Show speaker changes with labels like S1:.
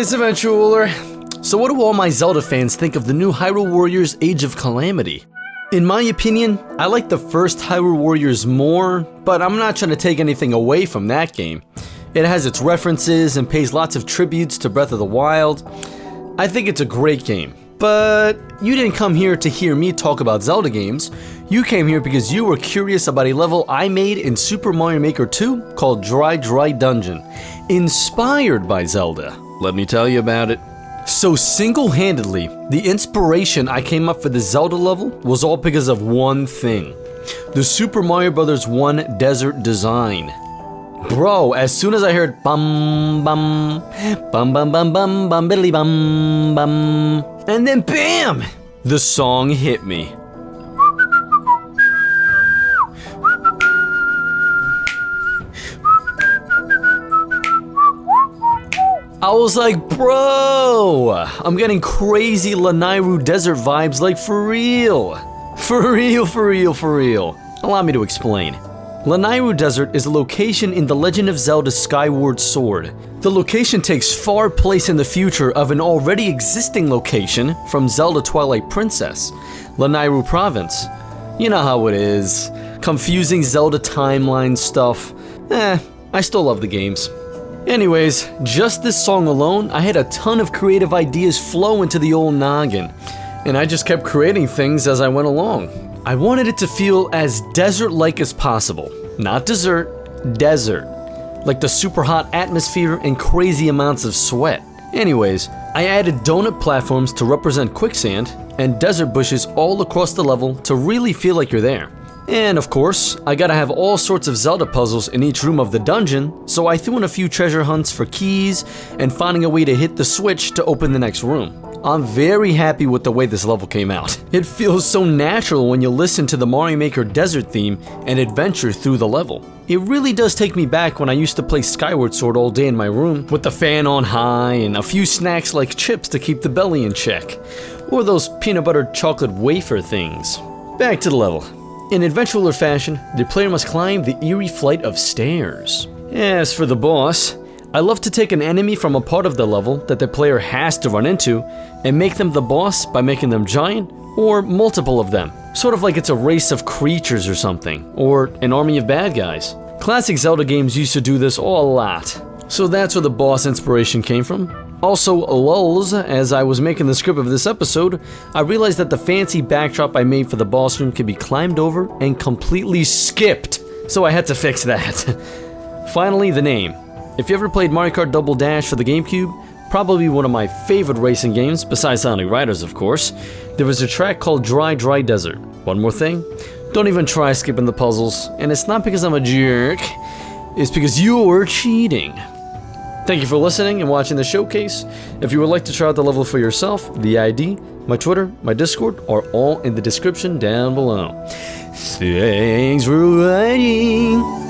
S1: Anyways, Adventurer, so what do all my Zelda fans think of the new Hyrule Warriors Age of Calamity? In my opinion, I like the first Hyrule Warriors more, but I'm not trying to take anything away from that game. It has its references and pays lots of tributes to Breath of the Wild. I think it's a great game, but you didn't come here to hear me talk about Zelda games. You came here because you were curious about a level I made in Super Mario Maker 2 called Dry Dry Dungeon, inspired by Zelda. Let me tell you about it. So single-handedly, the inspiration I came up for the Zelda level was all because of one thing: the Super Mario Bros. 1 desert design. Bro, as soon as I heard bum bum bum bum bum bum bum biddly bum bum, and then BAM! The song hit me. I was like, bro, I'm getting crazy Lanayru desert vibes, like for real. For real, for real, for real. Allow me to explain. Lanayru Desert is a location in The Legend of Zelda Skyward Sword. The location takes far place in the future of an already existing location from Zelda Twilight Princess, Lanayru Province. You know how it is. Confusing Zelda timeline stuff. I still love the games. Anyways, just this song alone, I had a ton of creative ideas flow into the old noggin, and I just kept creating things as I went along. I wanted it to feel as desert-like as possible. Not dessert, desert. Like the super hot atmosphere and crazy amounts of sweat. Anyways, I added donut platforms to represent quicksand, and desert bushes all across the level to really feel like you're there. And of course, I gotta have all sorts of Zelda puzzles in each room of the dungeon, so I threw in a few treasure hunts for keys and finding a way to hit the switch to open the next room. I'm very happy with the way this level came out. It feels so natural when you listen to the Mario Maker desert theme and adventure through the level. It really does take me back when I used to play Skyward Sword all day in my room with the fan on high and a few snacks like chips to keep the belly in check, or those peanut butter chocolate wafer things. Back to the level. In adventurer fashion, the player must climb the eerie flight of stairs. As for the boss, I love to take an enemy from a part of the level that the player has to run into and make them the boss by making them giant or multiple of them. Sort of like it's a race of creatures or something, or an army of bad guys. Classic Zelda games used to do this a lot. So that's where the boss inspiration came from. Also, lulz, as I was making the script of this episode, I realized that the fancy backdrop I made for the boss room could be climbed over and completely skipped, so I had to fix that. Finally, the name. If you ever played Mario Kart Double Dash for the GameCube, probably one of my favorite racing games, besides Sonic Riders of course, there was a track called Dry Dry Desert. One more thing, don't even try skipping the puzzles, and it's not because I'm a jerk, it's because you're cheating. Thank you for listening and watching the showcase. If you would like to try out the level for yourself, the ID, my Twitter, my Discord are all in the description down below. Thanks for watching.